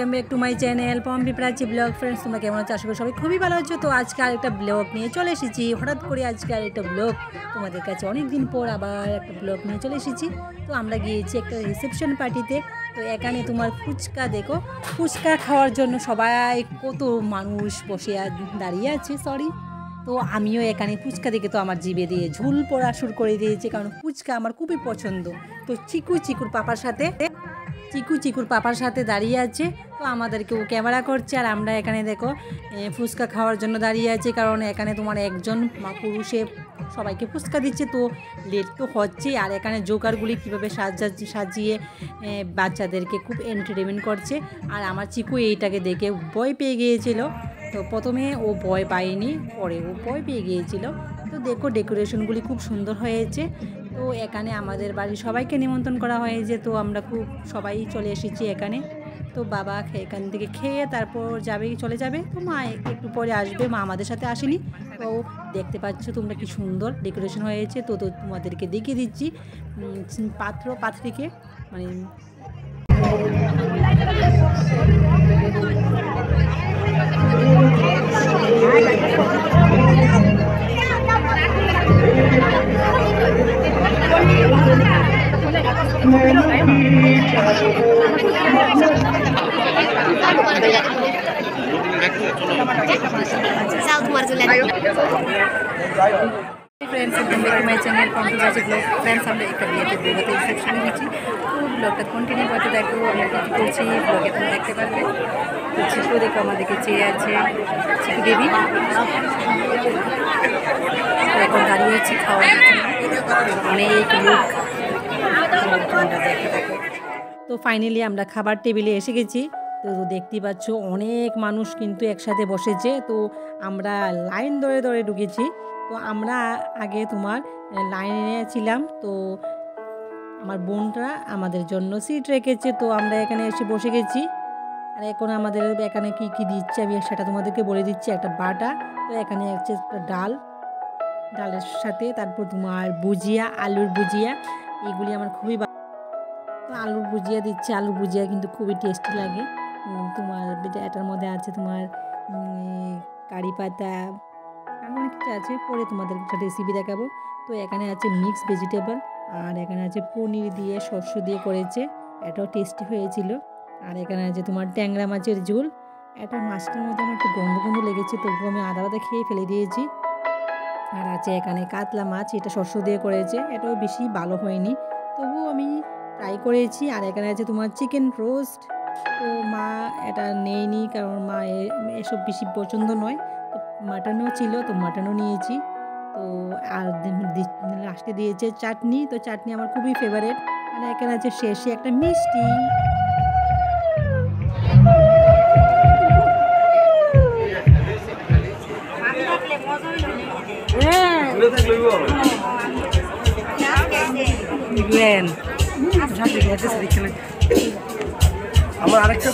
Welcome back to my channel Pompi Prachi blog. Friends, তোমরা কেমন আছো? আশা করি সবাই খুবই ভালো আছো। তো আজকে আরেকটা ব্লগ নিয়ে চলে এসেছি। হঠাৎ করে আজকে আরেকটা ব্লগ তোমাদের কাছে অনেক দিন পর আবার একটা ব্লগ নিয়ে চলে এসেছি। তো আমরা গিয়েছি একটা রিসেপশন পার্টিতে। তো এখানে তোমার ফুচকা দেখো, ফুচকা খাওয়ার জন্য সবাই কত মানুষ বসে দাঁড়িয়ে আছে। তো আমিও এখানে ফুচকা দেখে তো আমার জিভে দিয়ে ঝুল পড়া শুরু করে দিয়েছে, কারণ ফুচকা আমার খুবই পছন্দ। তো চিকুর পাপার সাথে দাঁড়িয়ে আছে। তো আমাদেরকে ও ক্যামেরা করছে, আর আমরা এখানে দেখো ফুচকা খাওয়ার জন্য দাঁড়িয়ে আছে, কারণ এখানে তোমার একজন পুরুষে সবাইকে ফুচকা দিচ্ছে। তো লেট তো হচ্ছেই, আর এখানে জোকারগুলি কীভাবে সাজিয়ে বাচ্চাদেরকে খুব এন্টারটেনমেন্ট করছে। আর আমার চিকু এইটাকে দেখে ভয় পেয়ে গিয়েছিল। তো প্রথমে ও ভয় পায়নি, পরে ও ভয় পেয়ে গিয়েছিল। তো দেখো ডেকোরেশনগুলি খুব সুন্দর হয়েছে। তো এখানে আমাদের বাড়ির সবাইকে নিমন্ত্রণ করা হয়েছে। তো আমরা খুব সবাই চলে এসেছি এখানে। তো বাবা এখান থেকে খেয়ে তারপর চলে যাবে। তো মা একটু পরে আসবে, মা আমাদের সাথে আসেনি। তো দেখতে পাচ্ছ তোমরা কি সুন্দর ডেকোরেশন হয়েছে। তো তোমাদেরকে দেখিয়ে দিচ্ছি পাত্রীকে মানে friends, welcome back to my channel Pampi Prachi blog. Friends, আমরা একটা বিয়েতে দুর্গাতে রিসেপশনে গেছি। তো ব্লগটা কন্টিনিউ করতে দেখো আমরা কী করছি, ব্লগে তোমরা দেখতে পারবে। তো চিকু দেখো আমাদেরকে চেয়ে আছে, চিকু বেবি এখন দাঁড়িয়ে আছি খাওয়ার জন্য। অনেক লোক দেখতে থাকো। তো ফাইনালি আমরা খাবার টেবিলে এসে গেছি। তো দেখতেই পাচ্ছ অনেক মানুষ কিন্তু একসাথে বসেছে। তো আমরা লাইন ধরে ঢুকেছি। তো আমরা আগে তোমার লাইনে ছিলাম। তো আমার বোনরা আমাদের জন্য সিট রেখেছে। তো আমরা এখানে এসে বসে গেছি। আর এখন আমাদের এখানে কি দিচ্ছে আমি সেটা তোমাদেরকে বলে দিচ্ছি। একটা বাটা, তো এখানে হচ্ছে ডালের সাথে তারপর তোমার ভুজিয়া, আলুর ভুজিয়া, এগুলি আমার খুবই তো আলুর ভুজিয়া দিচ্ছে। আলুর ভুজিয়া কিন্তু খুবই টেস্টি লাগে। তোমার এটার মধ্যে আছে তোমার কারি পাতা, আর অনেক কিছু আছে, পরে তোমাদের একটা রেসিপি দেখাবো। তো এখানে আছে মিক্স ভেজিটেবল, আর এখানে আছে পনির দিয়ে শস্য দিয়ে করেছে, এটাও টেস্টি হয়েছিল। আর এখানে আছে তোমার ট্যাংরা মাছের ঝোল। এটা মাছটার মধ্যে আমার একটু গন্ধ লেগেছে, তবুও আমি আদা খেয়ে ফেলে দিয়েছি। আর আছে এখানে কাতলা মাছ, এটা শস্য দিয়ে করেছে, এটাও বেশি ভালো হয়নি, তবুও আমি ট্রাই করেছি। আর এখানে আছে তোমার চিকেন রোস্ট। তো মা এটা নেয়নি, কারণ মা এসব বেশি পছন্দ নয়। তো মাটনও ছিল, তো মাটনও নিয়েছি। তো আর লাস্টে দিয়েছে চাটনি। তো চাটনি আমার খুবই ফেভারেট। আর এখানে আছে শেষে একটা মিষ্টি। আমার আরেকটা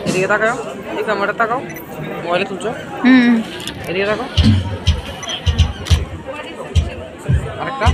এদিকে তাকাও, এই ক্যামেরা তাকাও, মোবাইলে তুলছো, এদিকে তাকাও। আরেকটা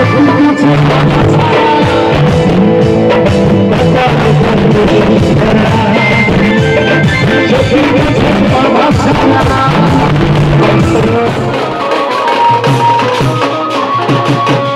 Thank you.